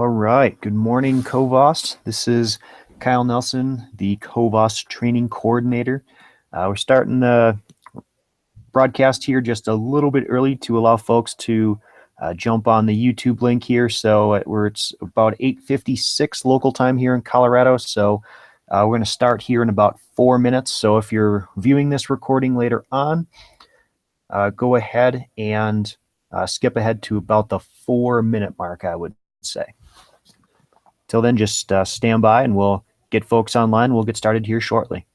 All right. Good morning, COVOST. This is Kyle Nelson, the COVOST training coordinator. We're starting the broadcast here just a little bit early to allow folks to jump on the YouTube link here. So it's about 8:56 local time here in Colorado. So we're going to start here in about 4 minutes. So if you're viewing this recording later on, go ahead and skip ahead to about the 4-minute mark, I would say. Till then, just stand by and we'll get folks online. We'll get started here shortly.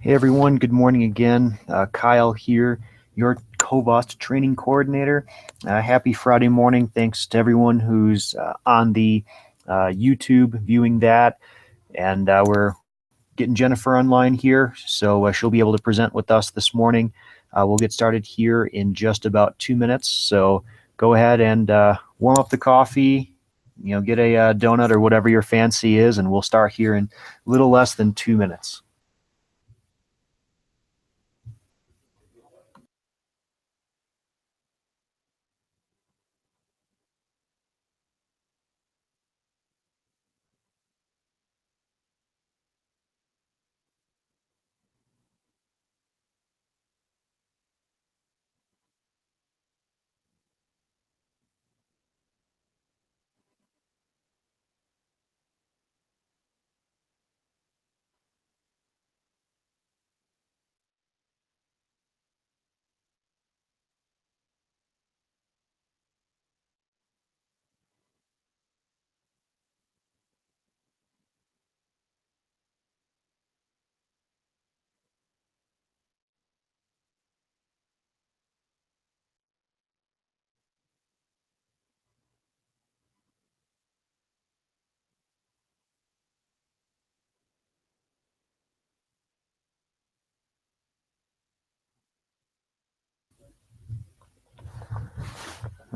Hey everyone, good morning again. Kyle here, your COVOST training coordinator. Happy Friday morning. Thanks to everyone who's on the YouTube viewing that. And we're getting Jennifer online here, so she'll be able to present with us this morning. We'll get started here in just about 2 minutes. So go ahead and warm up the coffee, get a donut or whatever your fancy is, and we'll start here in a little less than 2 minutes.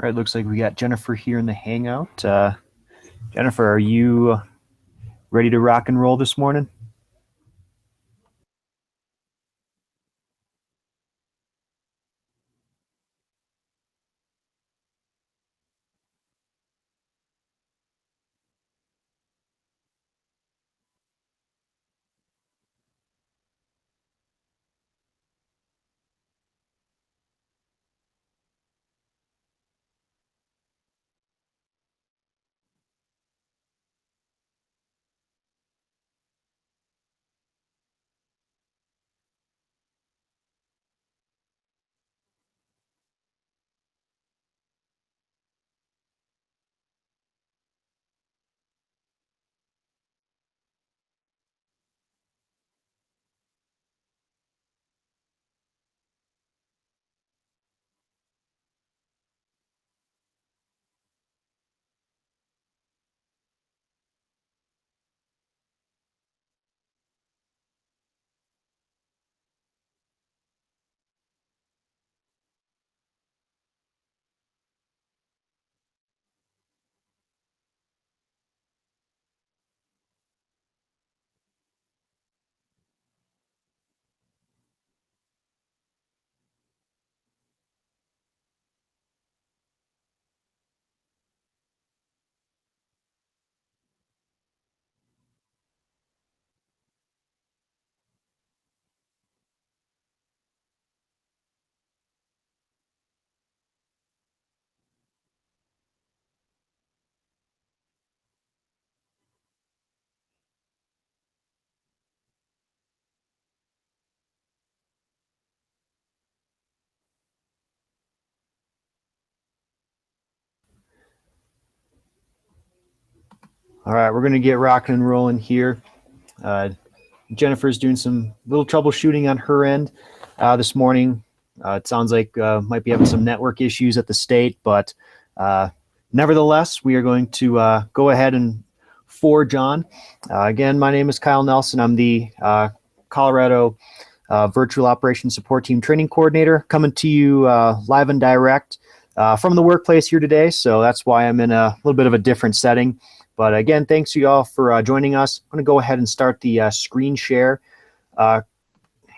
All right, looks like we got Jennifer here in the Hangout. Jennifer, are you ready to rock and roll this morning? All right, we're going to get rocking and rolling here. Jennifer's doing some little troubleshooting on her end this morning. It sounds like might be having some network issues at the state, but nevertheless, we are going to go ahead and forge on. Again, my name is Kyle Nelson. I'm the Colorado Virtual Operations Support Team Training Coordinator, coming to you live and direct from the workplace here today. So that's why I'm in a little bit of a different setting. But again, thanks to you all for joining us. I'm going to go ahead and start the screen share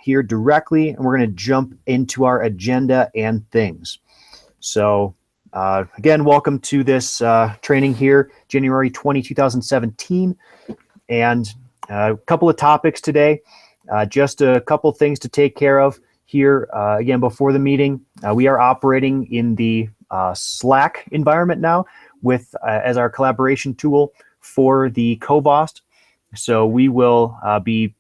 here directly, and we're going to jump into our agenda and things. So again, welcome to this training here, January 20, 2017. And a couple of topics today, just a couple things to take care of here. Again, before the meeting, we are operating in the Slack environment now, with as our collaboration tool for the COVOST. So we will be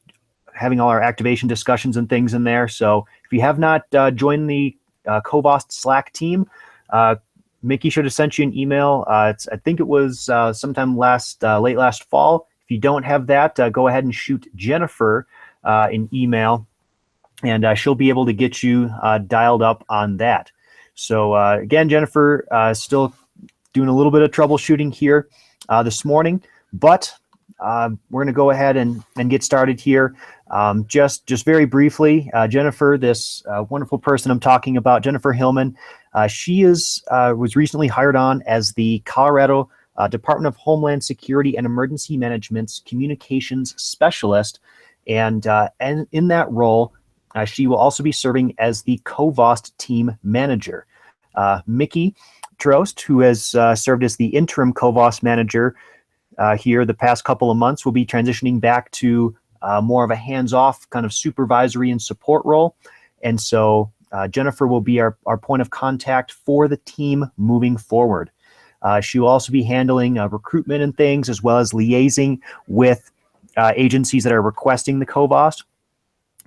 having all our activation discussions and things in there. So if you have not joined the COVOST Slack team, Mickey should have sent you an email. I think it was sometime late last fall. If you don't have that, go ahead and shoot Jennifer an email, and she'll be able to get you dialed up on that. So again, Jennifer still doing a little bit of troubleshooting here this morning, but we're going to go ahead and get started here. Just very briefly, Jennifer, this wonderful person I'm talking about, Jennifer Hillman, she was recently hired on as the Colorado Department of Homeland Security and Emergency Management's Communications Specialist, and in that role, she will also be serving as the COVOST Team Manager. Mickey Trost, who has served as the interim COVOST manager here the past couple of months, will be transitioning back to more of a hands-off kind of supervisory and support role. And so Jennifer will be our point of contact for the team moving forward. She will also be handling recruitment and things, as well as liaising with agencies that are requesting the COVOST.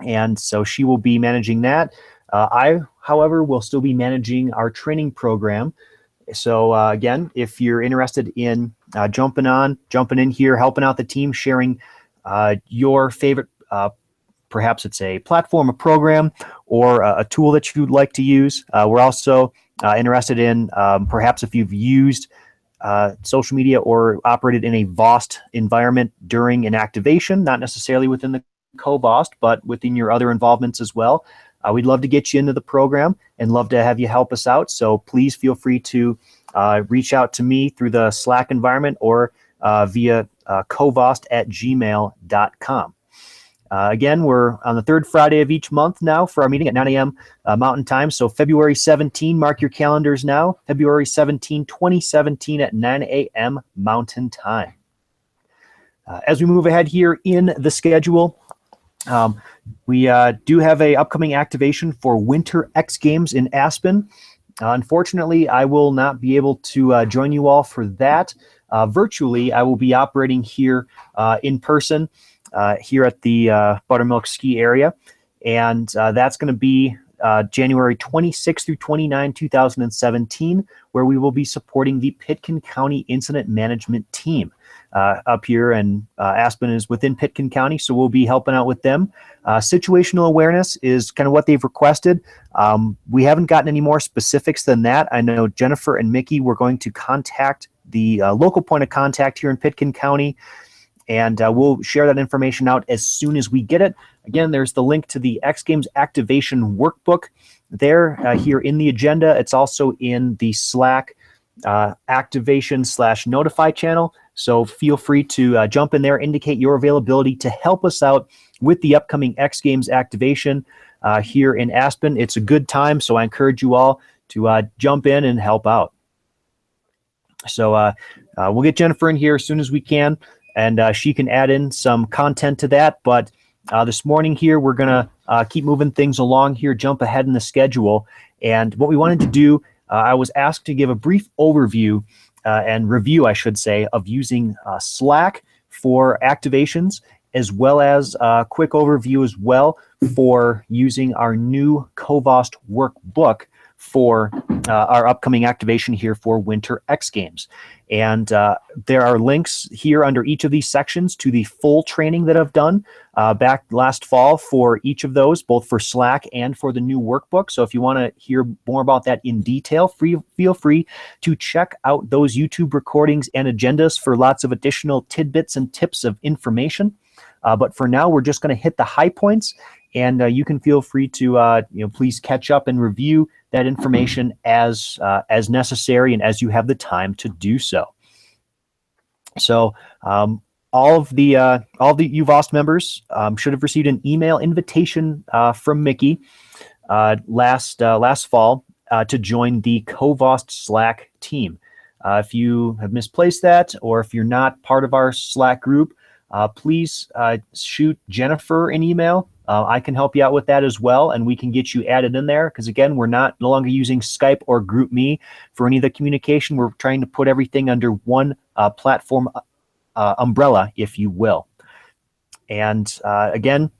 And so she will be managing that. I, however, will still be managing our training program. So again, if you're interested in jumping in here, helping out the team, sharing your favorite, perhaps it's a platform, a program, or a tool that you'd like to use. We're also interested in perhaps if you've used social media or operated in a VOST environment during an activation, not necessarily within the COVOST, but within your other involvements as well. We'd love to get you into the program and love to have you help us out. So please feel free to reach out to me through the Slack environment or via covost@gmail.com. Again, we're on the third Friday of each month now for our meeting at 9 a.m. Mountain Time. So February 17, mark your calendars now, February 17, 2017 at 9 a.m. Mountain Time. As we move ahead here in the schedule, we do have a upcoming activation for Winter X Games in Aspen. Unfortunately, I will not be able to join you all for that. Virtually, I will be operating here in person here at the Buttermilk Ski area. And that's going to be January 26 through 29, 2017, where we will be supporting the Pitkin County Incident Management Team. Up here, and Aspen is within Pitkin County, so we'll be helping out with them. Situational awareness is kind of what they've requested. We haven't gotten any more specifics than that. I know Jennifer and Mickey were going to contact the local point of contact here in Pitkin County, and we'll share that information out as soon as we get it. Again, there's the link to the X Games activation workbook there here in the agenda. It's also in the Slack activation/notify channel. So feel free to jump in there, indicate your availability to help us out with the upcoming X Games activation here in Aspen. It's a good time, so I encourage you all to jump in and help out. So we'll get Jennifer in here as soon as we can, and she can add in some content to that. But this morning here, we're going to keep moving things along here, jump ahead in the schedule. And what we wanted to do, I was asked to give a brief overview and review, I should say, of using Slack for activations, as well as a quick overview as well for using our new COVOST workbook for our upcoming activation here for Winter X Games. And there are links here under each of these sections to the full training that I've done back last fall for each of those, both for Slack and for the new workbook. So if you want to hear more about that in detail, feel free to check out those YouTube recordings and agendas for lots of additional tidbits and tips of information. But for now, we're just going to hit the high points, and you can feel free to please catch up and review that information as necessary and as you have the time to do so. So all of the COVOST members should have received an email invitation from Mickey last fall to join the COVOST Slack team. If you have misplaced that, or if you're not part of our Slack group, please shoot Jennifer an email. I can help you out with that as well, and we can get you added in there, because again, we're no longer using Skype or GroupMe for any of the communication. We're trying to put everything under one platform umbrella, if you will. And again,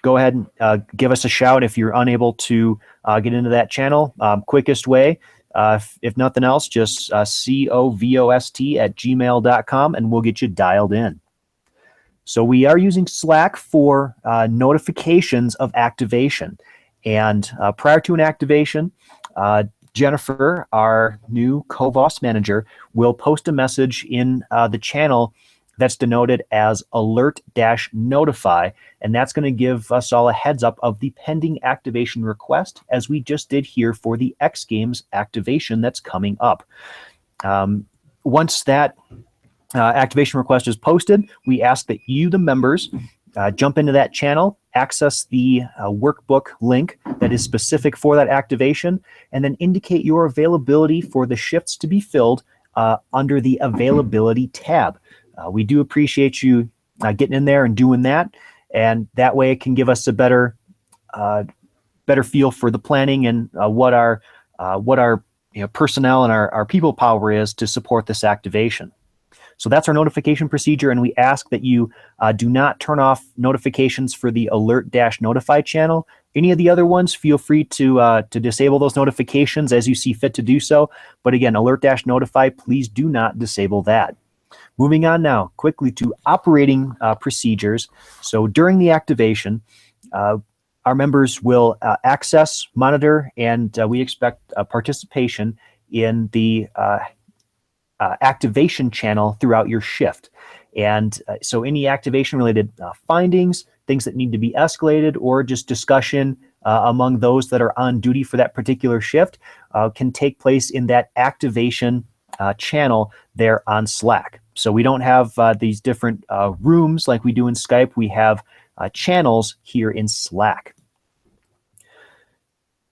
go ahead and give us a shout if you're unable to get into that channel. Quickest way, if nothing else, just covost@gmail.com, and we'll get you dialed in. So we are using Slack for notifications of activation. And prior to an activation, Jennifer, our new COVOST manager, will post a message in the channel that's denoted as alert-notify, and that's going to give us all a heads up of the pending activation request, as we just did here for the X Games activation that's coming up. Once that activation request is posted, we ask that you, the members, jump into that channel, access the workbook link that is specific for that activation, and then indicate your availability for the shifts to be filled under the availability tab. We do appreciate you getting in there and doing that, and that way it can give us a better feel for the planning and what our personnel and our people power is to support this activation. So that's our notification procedure, and we ask that you do not turn off notifications for the alert-notify channel. Any of the other ones, feel free to disable those notifications as you see fit to do so. But again, alert-notify, please do not disable that. Moving on now quickly to operating procedures. So during the activation, our members will access, monitor, and we expect participation in the activation channel throughout your shift. And so any activation related findings, things that need to be escalated, or just discussion among those that are on duty for that particular shift can take place in that activation channel there on Slack. So we don't have these different rooms like we do in Skype. We have channels here in Slack.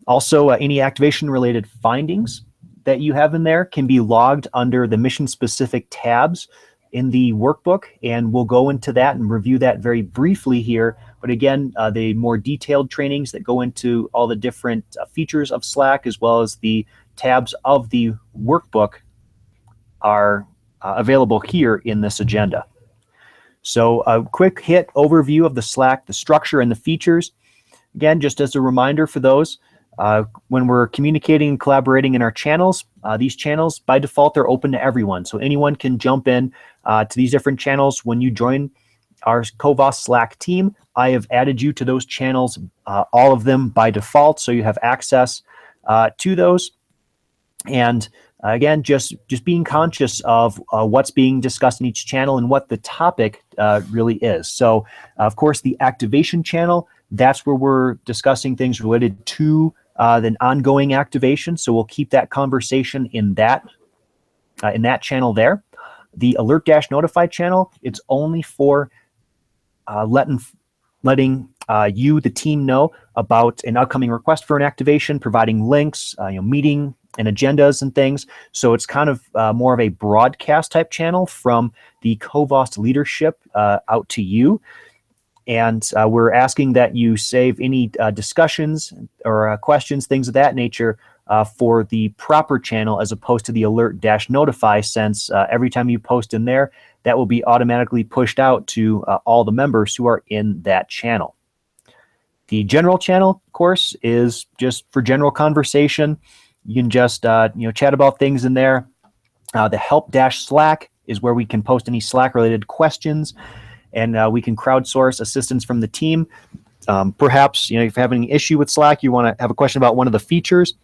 Also, any activation related findings that you have in there can be logged under the mission specific tabs in the workbook, and we'll go into that and review that very briefly here. But again, the more detailed trainings that go into all the different features of Slack, as well as the tabs of the workbook, are available here in this agenda. So a quick hit overview of the Slack, the structure and the features. Again, just as a reminder for those, when we're communicating and collaborating in our channels, these channels by default are open to everyone. So anyone can jump in to these different channels. When you join our COVOST Slack team, I have added you to those channels, all of them by default, so you have access to those. And again, just being conscious of what's being discussed in each channel and what the topic really is. So, of course, the activation channel, that's where we're discussing things related to the ongoing activation. So we'll keep that conversation in that channel there. The alert-notify channel, it's only for letting you, the team, know about an upcoming request for an activation, providing links, meeting and agendas and things. So it's kind of more of a broadcast type channel from the COVOST leadership out to you. And we're asking that you save any discussions or questions, things of that nature, for the proper channel as opposed to the alert-notify, since every time you post in there, that will be automatically pushed out to all the members who are in that channel. The general channel, of course, is just for general conversation. You can just chat about things in there. The help dash Slack is where we can post any Slack related questions, and we can crowdsource assistance from the team. Perhaps, if you're having an issue with Slack, you want to have a question about one of the features,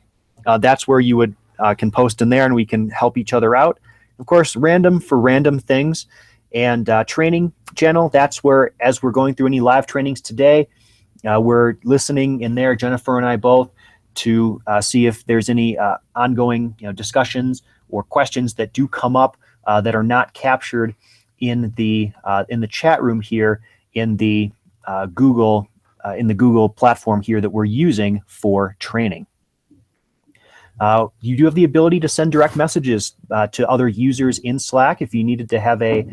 that's where you would can post in there, and we can help each other out. Of course, random for random things. And training channel, that's where, as we're going through any live trainings today, we're listening in there, Jennifer and I both, to see if there's any ongoing discussions or questions that do come up that are not captured in the chat room here in the Google platform here that we're using for training. You do have the ability to send direct messages to other users in Slack if you needed to have a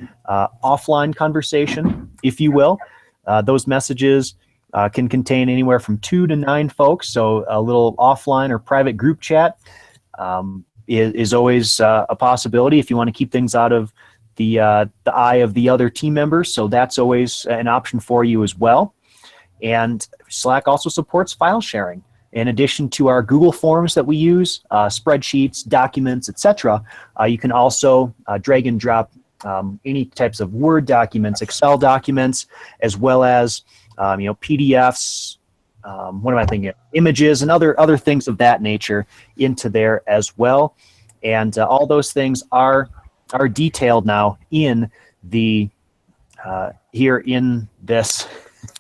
offline conversation, if you will. Those messages can contain anywhere from 2 to 9 folks, so a little offline or private group chat is always a possibility if you want to keep things out of the eye of the other team members, so that's always an option for you as well. And Slack also supports file sharing. In addition to our Google Forms that we use, spreadsheets, documents, etc., you can also drag and drop any types of Word documents, Excel documents, as well as PDFs. What am I thinking? Images and other things of that nature into there as well. And all those things are detailed now in the here in this.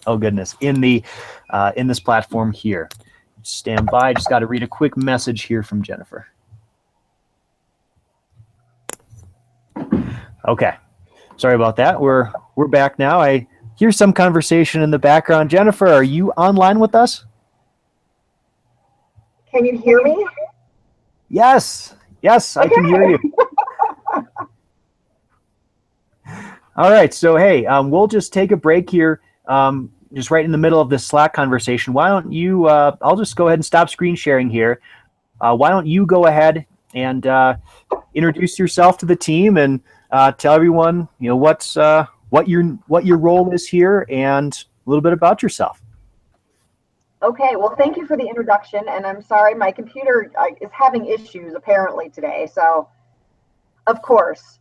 Oh goodness! In this platform here. Stand by. Just got to read a quick message here from Jennifer. Okay, sorry about that. We're back now. I hear some conversation in the background. Jennifer, are you online with us? Can you hear me? Yes, okay. I can hear you. All right, so hey, we'll just take a break here. Just right in the middle of this Slack conversation, why don't you, I'll just go ahead and stop screen sharing here. Why don't you go ahead and introduce yourself to the team and tell everyone, what your role is here and a little bit about yourself. Okay, well, thank you for the introduction, and I'm sorry, my computer is having issues apparently today, so of course.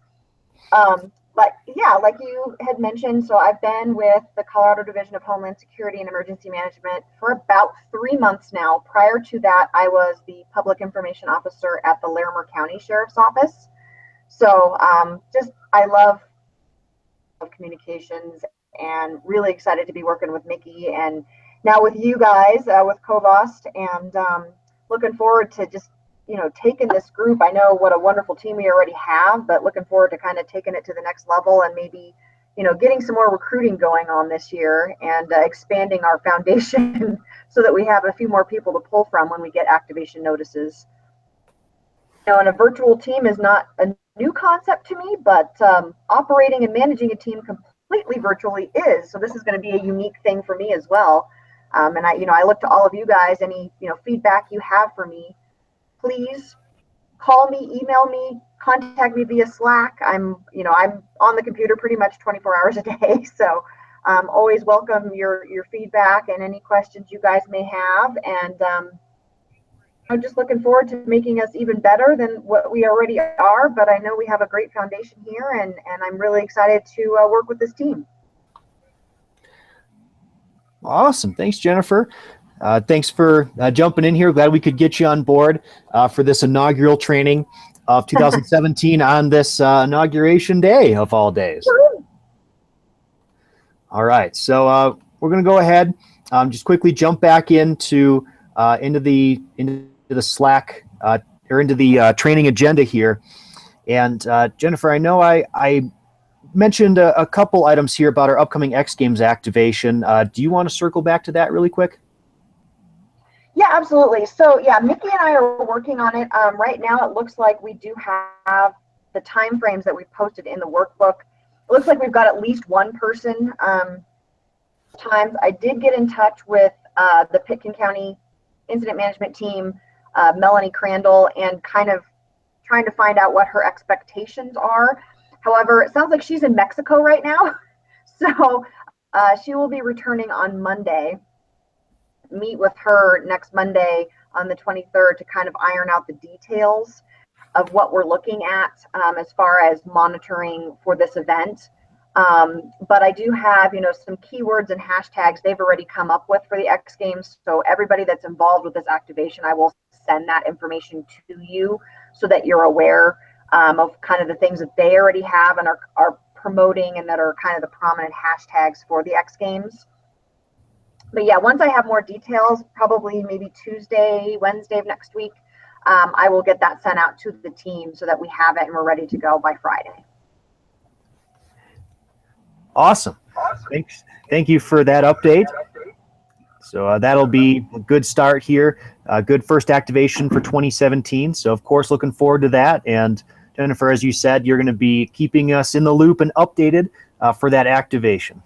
But yeah, like you had mentioned, so I've been with the Colorado Division of Homeland Security and Emergency Management for about 3 months now. Prior to that, I was the Public Information Officer at the Larimer County Sheriff's Office. So I love communications and really excited to be working with Mickey and now with you guys with COVOST, and looking forward to just taking this group. I know what a wonderful team we already have, but looking forward to kind of taking it to the next level and maybe, getting some more recruiting going on this year and expanding our foundation so that we have a few more people to pull from when we get activation notices. And a virtual team is not a new concept to me, but operating and managing a team completely virtually is. So this is going to be a unique thing for me as well. And I look to all of you guys. Any feedback you have for me, please call me, email me, contact me via Slack. I'm on the computer pretty much 24 hours a day. So always welcome your feedback and any questions you guys may have. And I'm just looking forward to making us even better than what we already are. But I know we have a great foundation here, and I'm really excited to work with this team. Awesome. Thanks, Jennifer. Thanks for jumping in here. Glad we could get you on board for this inaugural training of 2017 on this inauguration day of all days. All right, so we're going to go ahead, just quickly jump back into the Slack or into the training agenda here. And Jennifer, I know I mentioned a couple items here about our upcoming X Games activation. Do you want to circle back to that really quick? Yeah, absolutely. So yeah, Mickey and I are working on it. Right now, it looks like we do have the time frames that we posted in the workbook. It looks like we've got at least one person times. I did get in touch with the Pitkin County Incident Management Team, Melanie Crandall, and kind of trying to find out what her expectations are. However, it sounds like she's in Mexico right now. So she will be returning on Monday. Meet with her next Monday on the 23rd to kind of iron out the details. of what we're looking at as far as monitoring for this event. But I do have, some keywords and hashtags they've already come up with for the X Games. So everybody that's involved with this activation, I will send that information to you so that you're aware of kind of the things that they already have and are promoting, and that are kind of the prominent hashtags for the X Games. But yeah, once I have more details, probably maybe Tuesday, Wednesday of next week, I will get that sent out to the team so that we have it and we're ready to go by Friday. Awesome. Thanks. Thank you for that update. So that'll be a good start here. Good first activation for 2017. So of course, looking forward to that. And Jennifer, as you said, you're going to be keeping us in the loop and updated for that activation.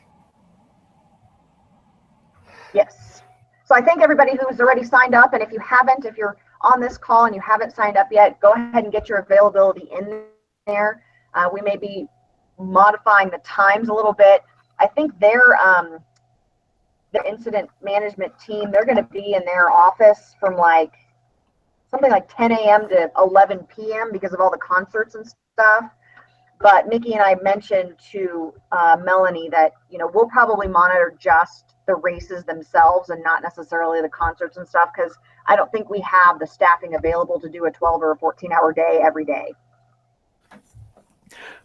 Yes. So I thank everybody who's already signed up. And if you haven't, if you're on this call and you haven't signed up yet, go ahead and get your availability in there. We may be modifying the times a little bit. I think their incident management team, they're going to be in their office from something like 10 a.m. to 11 p.m. because of all the concerts and stuff. But Mickey and I mentioned to Melanie that, we'll probably monitor just the races themselves and not necessarily the concerts and stuff, because I don't think we have the staffing available to do a 12 or a 14-hour day every day.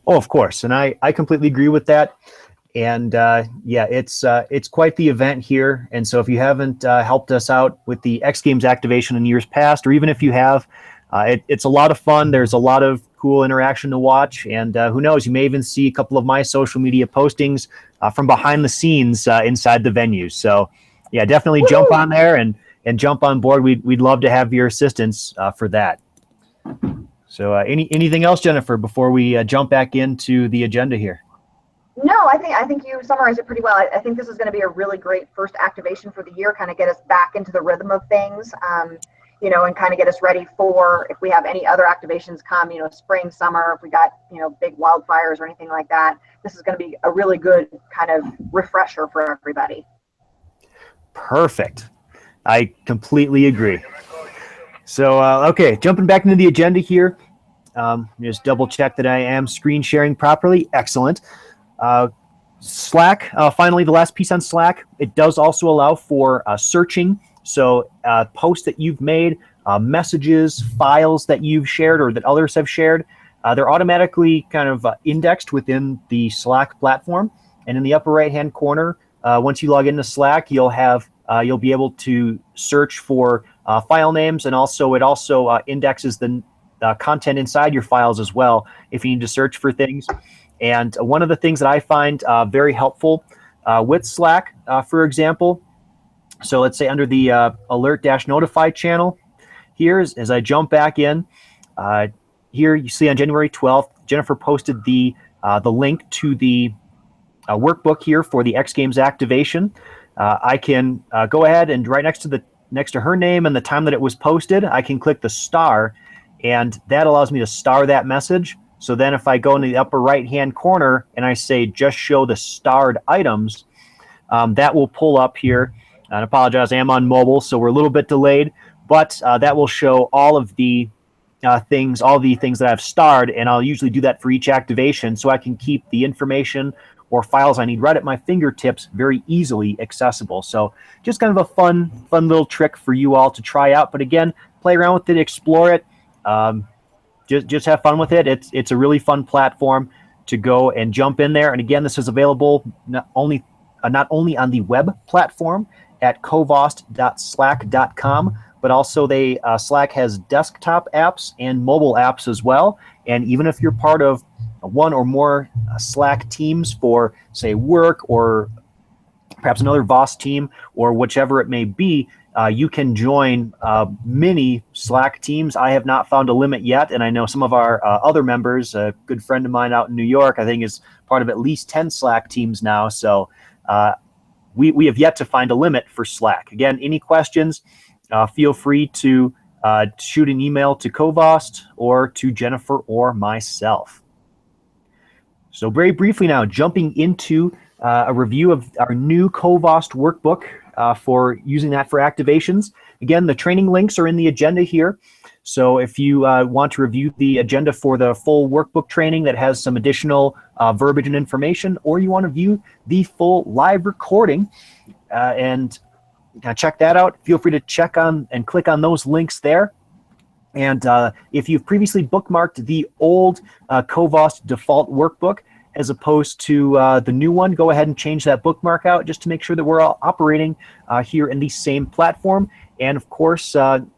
Oh, of course. And I completely agree with that. And yeah, it's quite the event here. And so if you haven't helped us out with the X Games activation in years past, or even if you have, it's a lot of fun. There's a lot of cool interaction to watch. And who knows, you may even see a couple of my social media postings from behind the scenes inside the venue. So yeah, definitely jump on there and jump on board. We'd love to have your assistance for that. So anything else, Jennifer, before we jump back into the agenda here? No, I think you summarized it pretty well. I think this is going to be a really great first activation for the year, kind of get us back into the rhythm of things, and kind of get us ready for if we have any other activations come, spring, summer, if we got, big wildfires or anything like that. This is going to be a really good kind of refresher for everybody. Perfect. I completely agree. So, okay, jumping back into the agenda here. Just double check that I am screen sharing properly. Excellent. Slack, finally, the last piece on Slack, it does also allow for searching. So posts that you've made, messages, files that you've shared or that others have shared, they're automatically kind of indexed within the Slack platform. And in the upper right-hand corner, once you log into Slack, you'll be able to search for file names, and also it also indexes the content inside your files as well if you need to search for things. And one of the things that I find very helpful with Slack, for example, so let's say under the alert-notify channel here, as I jump back in, here you see on January 12th, Jennifer posted the link to the workbook here for the X Games activation. I can go ahead and right next to her name and the time that it was posted, I can click the star, and that allows me to star that message. So then if I go into the upper right-hand corner and I say just show the starred items, that will pull up here. And I apologize, I am on mobile, so we're a little bit delayed, but that will show all of the things that I've starred, and I'll usually do that for each activation so I can keep the information or files I need right at my fingertips very easily accessible. So just kind of a fun little trick for you all to try out. But again, play around with it, explore it. Just have fun with it. It's a really fun platform to go and jump in there. And again, this is available not only on the web platform at covost.slack.com, but also Slack has desktop apps and mobile apps as well. And even if you're part of one or more Slack teams for, say, work or perhaps another VOST team or whichever it may be, you can join many Slack teams. I have not found a limit yet, and I know some of our other members, a good friend of mine out in New York, I think is part of at least 10 Slack teams now. So we have yet to find a limit for Slack. Again, any questions, feel free to shoot an email to COVOST or to Jennifer or myself. So very briefly now, jumping into a review of our new COVOST workbook for using that for activations. Again, the training links are in the agenda here. So if you want to review the agenda for the full workbook training that has some additional verbiage and information, or you want to view the full live recording and check that out, feel free to check on and click on those links there. And if you've previously bookmarked the old COVOST default workbook as opposed to the new one, go ahead and change that bookmark out just to make sure that we're all operating here in the same platform. And of course,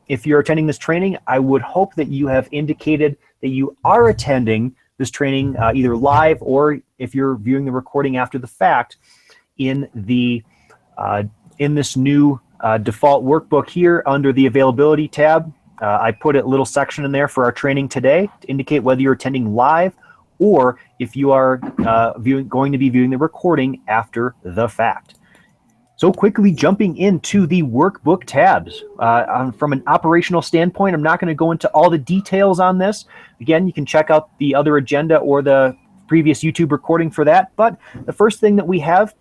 if you're attending this training, I would hope that you have indicated that you are attending this training either live or if you're viewing the recording after the fact in the in this new default workbook here under the availability tab. I put a little section in there for our training today to indicate whether you're attending live or if you are going to be viewing the recording after the fact. So quickly jumping into the workbook tabs. From an operational standpoint, I'm not going to go into all the details on this. Again, you can check out the other agenda or the previous YouTube recording for that. But the first thing that we have,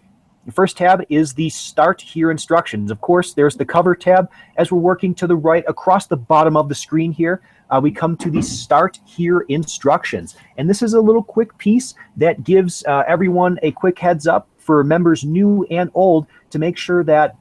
the first tab is the Start Here instructions. Of course, there's the Cover tab. As we're working to the right across the bottom of the screen here, we come to the Start Here instructions. And this is a little quick piece that gives everyone a quick heads up for members new and old to make sure that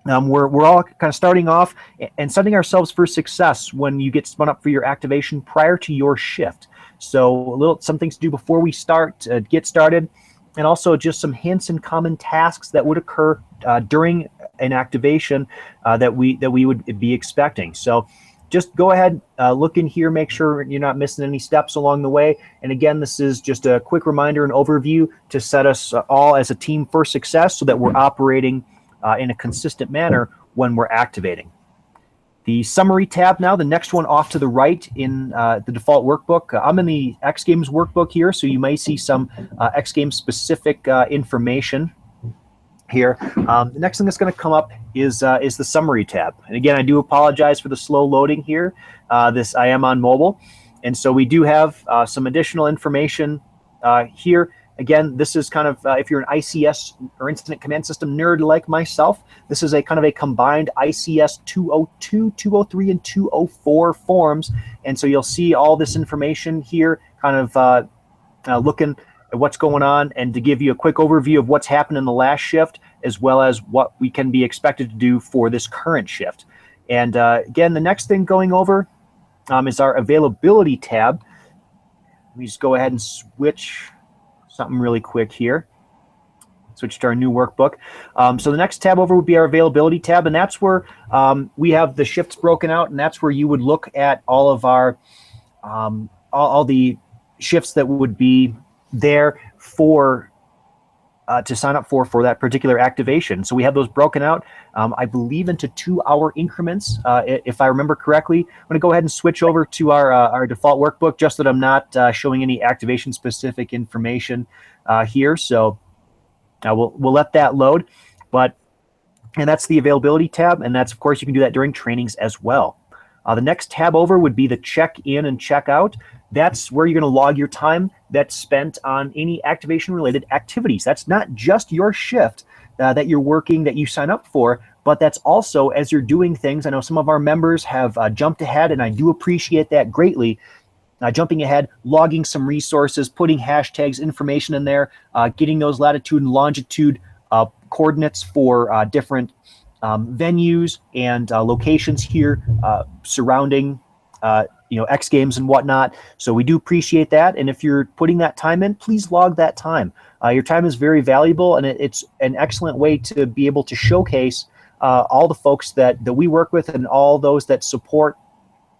we're all kind of starting off and setting ourselves for success when you get spun up for your activation prior to your shift. So some things to do before we start, get started. And also just some hints and common tasks that would occur during an activation that we would be expecting. So just go ahead, look in here, make sure you're not missing any steps along the way. And again, this is just a quick reminder and overview to set us all as a team for success so that we're operating in a consistent manner when we're activating. The Summary tab now, the next one off to the right in the default workbook. I'm in the X Games workbook here, so you may see some X Games specific information here. The next thing that's going to come up is the Summary tab. And again, I do apologize for the slow loading here. I am on mobile, and so we do have some additional information here. Again, this is kind of, if you're an ICS or Incident Command System nerd like myself, this is a kind of a combined ICS 202, 203, and 204 forms. And so you'll see all this information here, kind of looking at what's going on and to give you a quick overview of what's happened in the last shift, as well as what we can be expected to do for this current shift. And again, the next thing going over is our Availability tab. Let me just go ahead and switch something really quick here. Switch to our new workbook. So the next tab over would be our Availability tab, and that's where we have the shifts broken out, and that's where you would look at all of our all the shifts that would be there for to sign up for that particular activation. So we have those broken out, I believe, into 2-hour increments, if I remember correctly. I'm going to go ahead and switch over to our default workbook, just that I'm not showing any activation-specific information here. So we'll let that load. And that's the Availability tab, and that's, of course, you can do that during trainings as well. The next tab over would be the Check In and Check Out. That's where you're going to log your time that's spent on any activation-related activities. That's not just your shift that you're working, that you sign up for, but that's also as you're doing things. I know some of our members have jumped ahead, and I do appreciate that greatly. Jumping ahead, logging some resources, putting hashtags, information in there, getting those latitude and longitude coordinates for different venues and locations here surrounding X Games and whatnot. So we do appreciate that. And if you're putting that time in, please log that time. Your time is very valuable, and it's an excellent way to be able to showcase all the folks that we work with and all those that support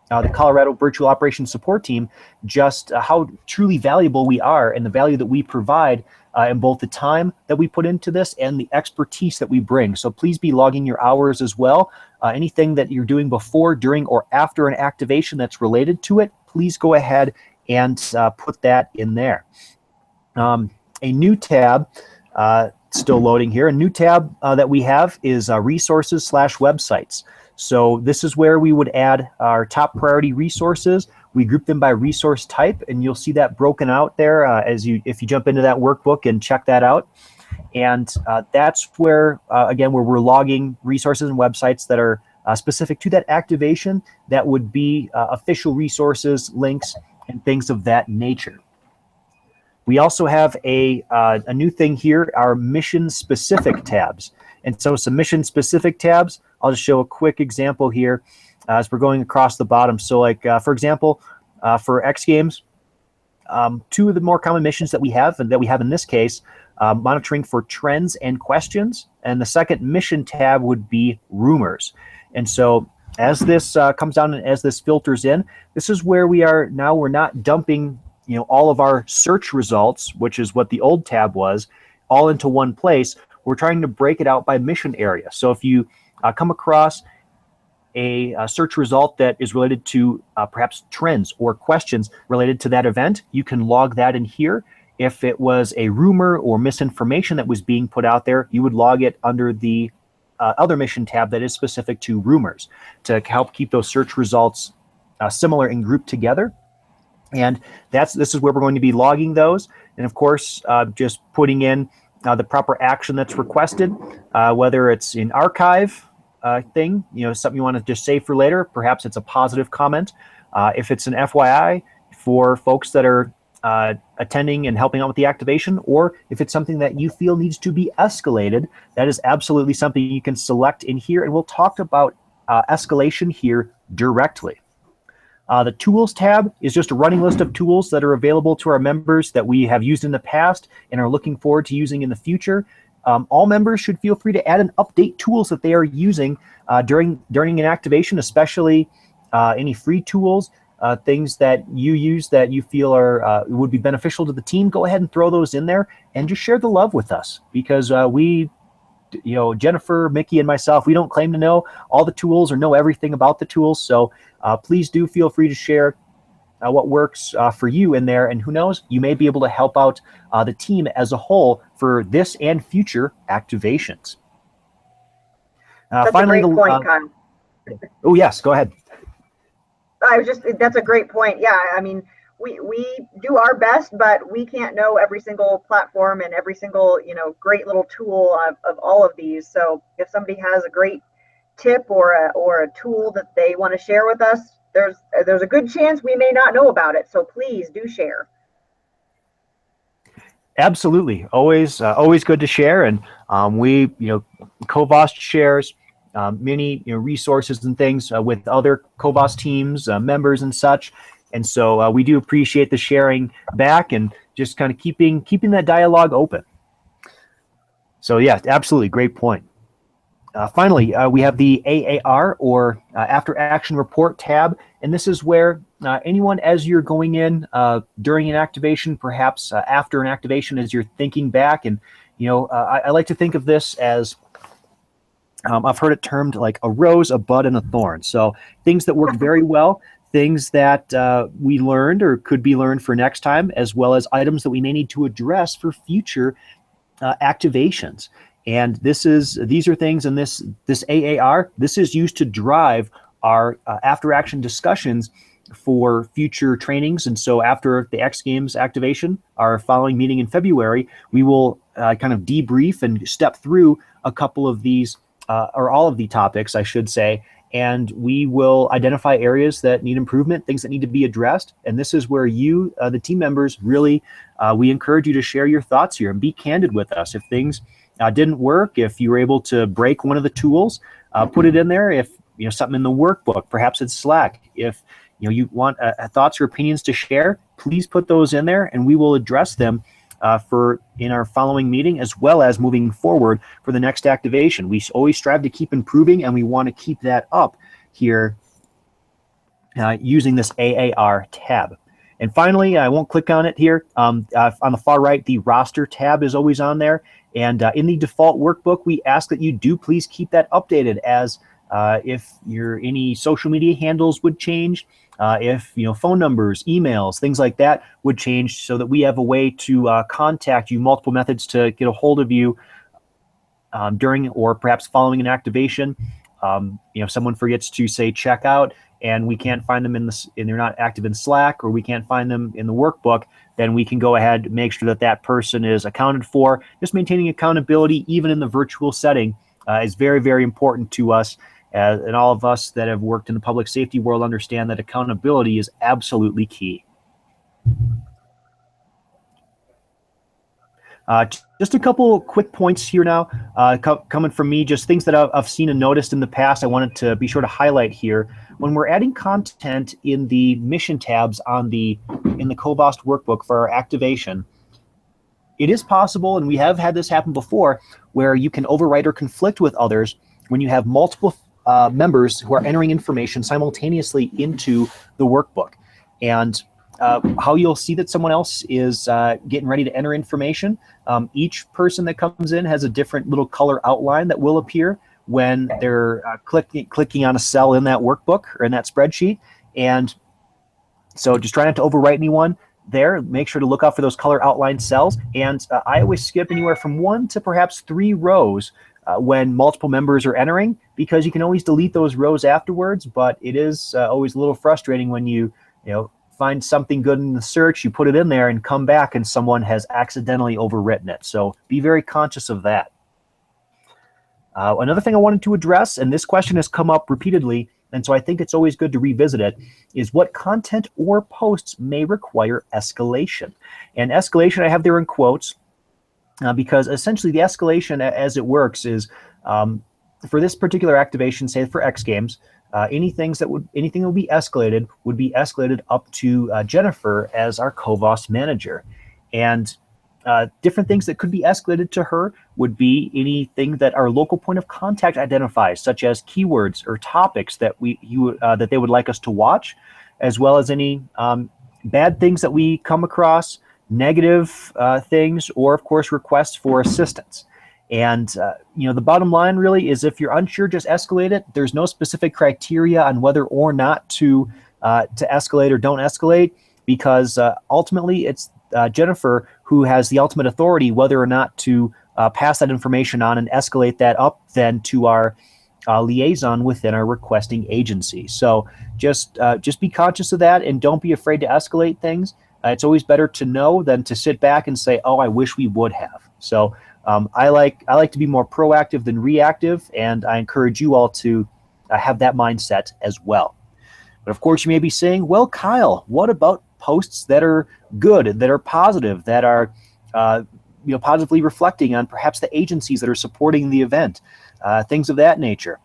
the Colorado Virtual Operations Support Team, just how truly valuable we are and the value that we provide in both the time that we put into this and the expertise that we bring. So please be logging your hours as well. Anything that you're doing before, during, or after an activation that's related to it, please go ahead and put that in there. A new tab, still loading here, a new tab that we have is resources/websites. So this is where we would add our top priority resources. We group them by resource type, and you'll see that broken out there if you jump into that workbook and check that out. And that's where, again, where we're logging resources and websites that are specific to that activation that would be official resources, links, and things of that nature. We also have a new thing here, our mission-specific tabs. And so some mission-specific tabs, I'll just show a quick example here as we're going across the bottom. So like, for example, for X Games, two of the more common missions that we have, and that we have in this case, monitoring for trends and questions. And the second mission tab would be rumors. And so as this comes down and as this filters in, this is where we are now. We're not dumping all of our search results, which is what the old tab was, all into one place. We're trying to break it out by mission area. So if you come across a search result that is related to perhaps trends or questions related to that event, you can log that in here. If it was a rumor or misinformation that was being put out there, you would log it under the other mission tab that is specific to rumors to help keep those search results similar and grouped together. And this is where we're going to be logging those. And of course, just putting in the proper action that's requested, whether it's an archive thing, something you want to just save for later. Perhaps it's a positive comment. If it's an FYI for folks that are attending and helping out with the activation, or if it's something that you feel needs to be escalated, that is absolutely something you can select in here. And we'll talk about escalation here directly. The Tools tab is just a running list of tools that are available to our members that we have used in the past and are looking forward to using in the future. All members should feel free to add and update tools that they are using during an activation, especially any free tools, things that you use that you feel would be beneficial to the team. Go ahead and throw those in there and just share the love with us, because we, Jennifer, Mickey, and myself, we don't claim to know all the tools or know everything about the tools. So please do feel free to share what works for you in there. And who knows, you may be able to help out the team as a whole for this and future activations. That's finally, a great point, Kyle. Oh, yes, go ahead. That's a great point. Yeah, I mean, we do our best, but we can't know every single platform and every single, great little tool of all of these. So if somebody has a great tip or a tool that they want to share with us, there's a good chance we may not know about it. So please do share. Absolutely. Always good to share. And we, COVOST shares many resources and things with other COVOST teams, members and such. And so we do appreciate the sharing back and just kind of keeping that dialogue open. So yeah, absolutely. Great point. Finally, we have the AAR, or After Action Report tab. And this is where anyone, as you're going in during an activation, perhaps after an activation, as you're thinking back, and I like to think of this as I've heard it termed like a rose, a bud, and a thorn. So things that worked very well, things that we learned or could be learned for next time, as well as items that we may need to address for future activations. And these are things in this AAR. This is used to drive our after action discussions for future trainings. And so after the X Games activation, our following meeting in February, we will kind of debrief and step through a couple of these, or all of the topics, I should say, and we will identify areas that need improvement, things that need to be addressed. And this is where you, the team members, really, we encourage you to share your thoughts here and be candid with us. If things didn't work, if you were able to break one of the tools, put it in there. If something in the workbook, perhaps it's Slack. If you want thoughts or opinions to share, please put those in there, and we will address them in our following meeting, as well as moving forward for the next activation. We always strive to keep improving, and we want to keep that up here using this AAR tab. And finally, I won't click on it here. On the far right, the roster tab is always on there. And in the default workbook, we ask that you do please keep that updated, as if any social media handles would change, if phone numbers, emails, things like that would change, so that we have a way to contact you, multiple methods to get a hold of you during or perhaps following an activation. If someone forgets to say check out and we can't find them and they're not active in Slack, or we can't find them in the workbook, then we can go ahead and make sure that person is accounted for. Just maintaining accountability, even in the virtual setting, is very, very important to us, And all of us that have worked in the public safety world understand that accountability is absolutely key. Just a couple quick points here now, coming from me, just things that I've seen and noticed in the past I wanted to be sure to highlight here. When we're adding content in the mission tabs in the COVOST workbook for our activation, it is possible, and we have had this happen before, where you can overwrite or conflict with others when you have multiple members who are entering information simultaneously into the workbook. And how you'll see that someone else is getting ready to enter information. Each person that comes in has a different little color outline that will appear when they're clicking on a cell in that workbook or in that spreadsheet. And so just try not to overwrite anyone there. Make sure to look out for those color outlined cells. And I always skip anywhere from 1 to perhaps 3 rows when multiple members are entering, because you can always delete those rows afterwards. But it is always a little frustrating when you find something good in the search, you put it in there and come back and someone has accidentally overwritten it. So be very conscious of that. Another thing I wanted to address, and this question has come up repeatedly, and so I think it's always good to revisit it, is what content or posts may require escalation. And escalation I have there in quotes because essentially the escalation as it works is for this particular activation, say for X Games, anything that would be escalated up to Jennifer as our COVOST manager. And different things that could be escalated to her would be anything that our local point of contact identifies, such as keywords or topics that that they would like us to watch, as well as any bad things that we come across, negative things, or of course requests for assistance. And the bottom line really is, if you're unsure, just escalate it. There's no specific criteria on whether or not to escalate or don't escalate, because ultimately it's Jennifer who has the ultimate authority whether or not to pass that information on and escalate that up then to our liaison within our requesting agency. So just be conscious of that, and don't be afraid to escalate things. It's always better to know than to sit back and say, "Oh, I wish we would have." So I like to be more proactive than reactive, and I encourage you all to have that mindset as well. But of course, you may be saying, "Well, Kyle, what about posts that are good, that are positive, that are positively reflecting on perhaps the agencies that are supporting the event, things of that nature?"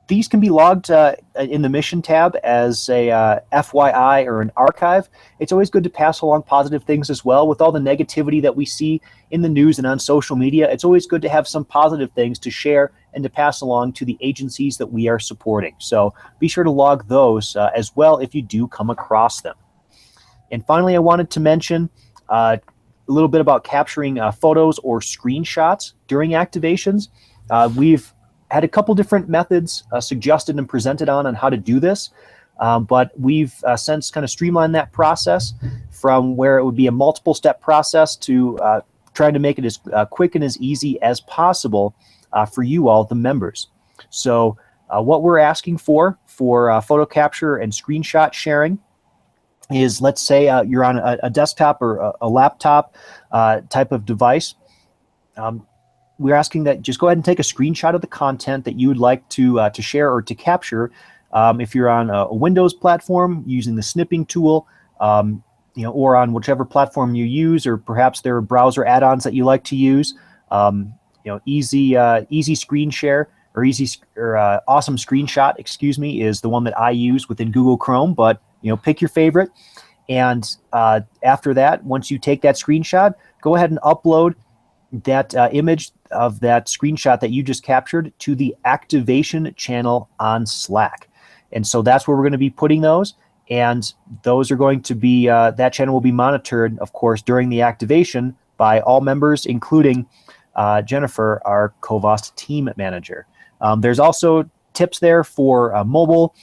These can be logged in the mission tab as a FYI or an archive. It's always good to pass along positive things as well. With all the negativity that we see in the news and on social media, it's always good to have some positive things to share and to pass along to the agencies that we are supporting. So be sure to log those as well if you do come across them. And finally, I wanted to mention a little bit about capturing photos or screenshots during activations. We've had a couple different methods suggested and presented on how to do this, but we've since kind of streamlined that process from where it would be a multiple step process to trying to make it as quick and as easy as possible for you all, the members. So what we're asking for photo capture and screenshot sharing is, let's say you're on a desktop or a laptop type of device. We're asking that just go ahead and take a screenshot of the content that you would like to share or to capture. If you're on a Windows platform using the snipping tool, or on whichever platform you use, or perhaps there are browser add-ons that you like to use. Easy screen share or awesome screenshot, excuse me, is the one that I use within Google Chrome. But pick your favorite, and after that, once you take that screenshot, go ahead and upload that image of that screenshot that you just captured to the activation channel on Slack. And so that's where we're going to be putting those. And those are going to be, that channel will be monitored, of course, during the activation by all members, including Jennifer, our COVOST team manager. There's also tips there for mobile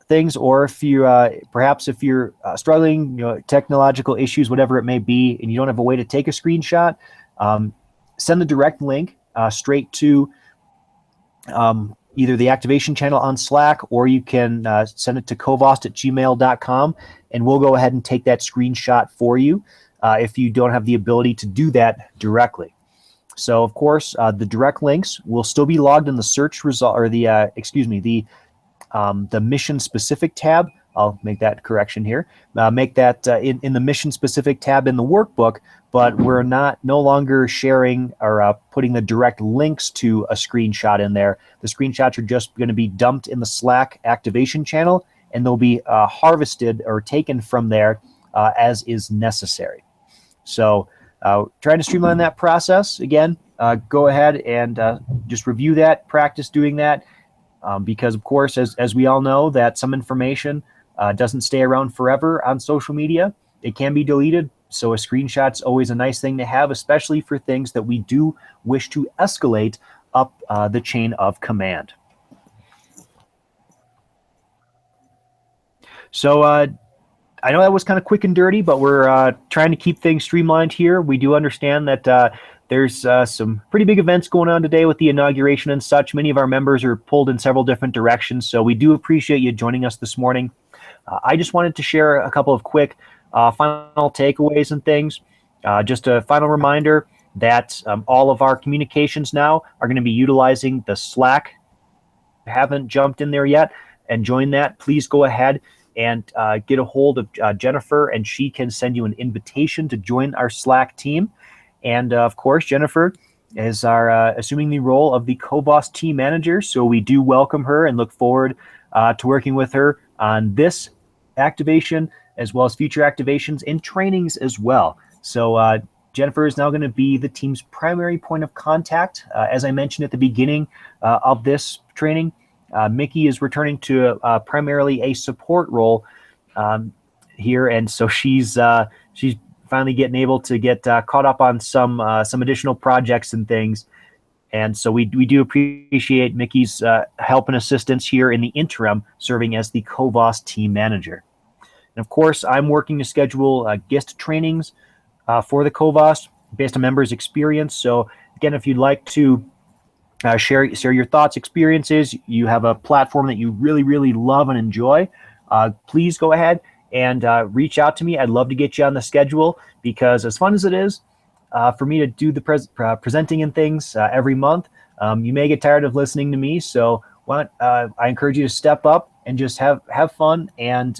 things, or if you perhaps if you're struggling, technological issues, whatever it may be, and you don't have a way to take a screenshot, send the direct link straight to either the activation channel on Slack, or you can send it to covost@gmail.com, and we'll go ahead and take that screenshot for you if you don't have the ability to do that directly. So of course, the direct links will still be logged in the search result, or the mission specific tab. I'll make that correction here. Make that in the mission specific tab in the workbook, but we're no longer sharing or putting the direct links to a screenshot in there. The screenshots are just going to be dumped in the Slack activation channel, and they'll be harvested or taken from there as is necessary. So trying to streamline that process. Again, go ahead and just review that, practice doing that. Because of course, as we all know, that some information doesn't stay around forever on social media. It can be deleted. So a screenshot's always a nice thing to have, especially for things that we do wish to escalate up the chain of command. So I know that was kind of quick and dirty, but we're trying to keep things streamlined here. We do understand that there's some pretty big events going on today with the inauguration and such. Many of our members are pulled in several different directions, so we do appreciate you joining us this morning. I just wanted to share a couple of quick final takeaways and things. Just a final reminder that all of our communications now are going to be utilizing the Slack. If you haven't jumped in there yet and joined that, please go ahead and get a hold of Jennifer, and she can send you an invitation to join our Slack team. And of course, Jennifer is assuming the role of the COVOST team manager. So we do welcome her and look forward to working with her on this activation, as well as future activations and trainings as well. So Jennifer is now going to be the team's primary point of contact. As I mentioned at the beginning of this training, Mickey is returning to primarily a support role here, and so she's finally getting able to get caught up on some additional projects and things. And so we do appreciate Mickey's help and assistance here in the interim, serving as the COVOST team manager. And of course, I'm working to schedule guest trainings for the COVOST based on members' experience. So again, if you'd like to share your thoughts, experiences, you have a platform that you really, really love and enjoy, please go ahead and reach out to me. I'd love to get you on the schedule, because as fun as it is for me to do the presenting and things every month, you may get tired of listening to me. So I encourage you to step up and just have fun. And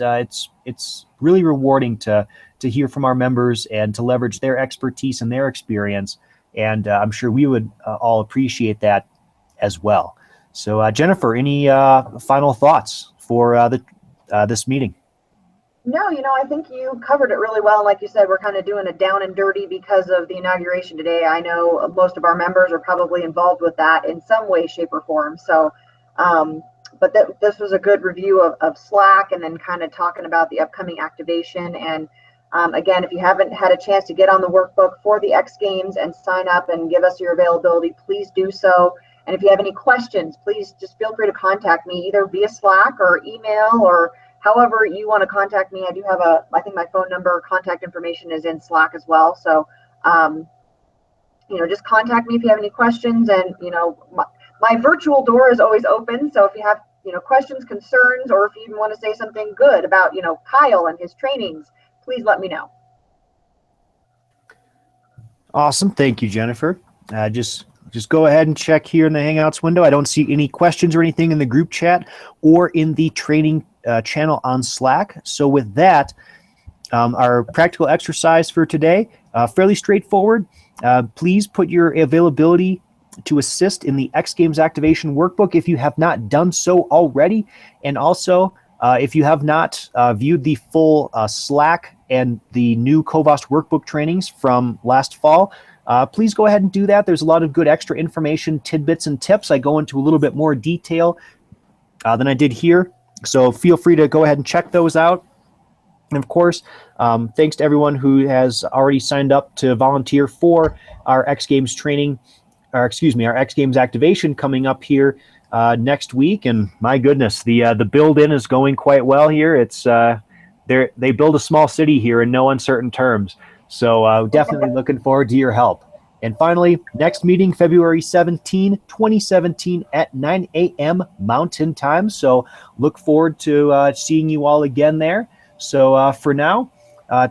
it's really rewarding to hear from our members and to leverage their expertise and their experience. And I'm sure we would all appreciate that as well. So Jennifer, any final thoughts for this meeting? No, I think you covered it really well. Like you said, we're kind of doing a down and dirty because of the inauguration today. I know most of our members are probably involved with that in some way, shape, or form. So, but this was a good review of Slack, and then kind of talking about the upcoming activation. And again, if you haven't had a chance to get on the workbook for the X Games and sign up and give us your availability, please do so. And if you have any questions, please just feel free to contact me either via Slack or email, or however you want to contact me. I do have I think my phone number, contact information is in Slack as well. So, just contact me if you have any questions. And, my virtual door is always open. So if you have, questions, concerns, or if you even want to say something good about, Kyle and his trainings, please let me know. Awesome. Thank you, Jennifer. Just go ahead and check here in the Hangouts window. I don't see any questions or anything in the group chat or in the training channel on Slack. So with that, our practical exercise for today, fairly straightforward. Please put your availability to assist in the X Games activation workbook if you have not done so already. And also, if you have not viewed the full Slack and the new COVOST workbook trainings from last fall, please go ahead and do that. There's a lot of good extra information, tidbits, and tips. I go into a little bit more detail than I did here. So feel free to go ahead and check those out. And of course, thanks to everyone who has already signed up to volunteer for our X Games training, our X Games activation coming up here next week. And my goodness, the build-in is going quite well here. It's they build a small city here in no uncertain terms. So definitely looking forward to your help. And finally, next meeting, February 17, 2017 at 9 a.m. Mountain Time. So look forward to seeing you all again there. So for now,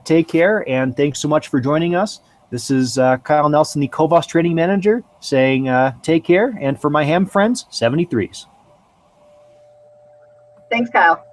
take care, and thanks so much for joining us. This is Kyle Nelson, the COVOST training manager, saying take care. And for my ham friends, 73s. Thanks, Kyle.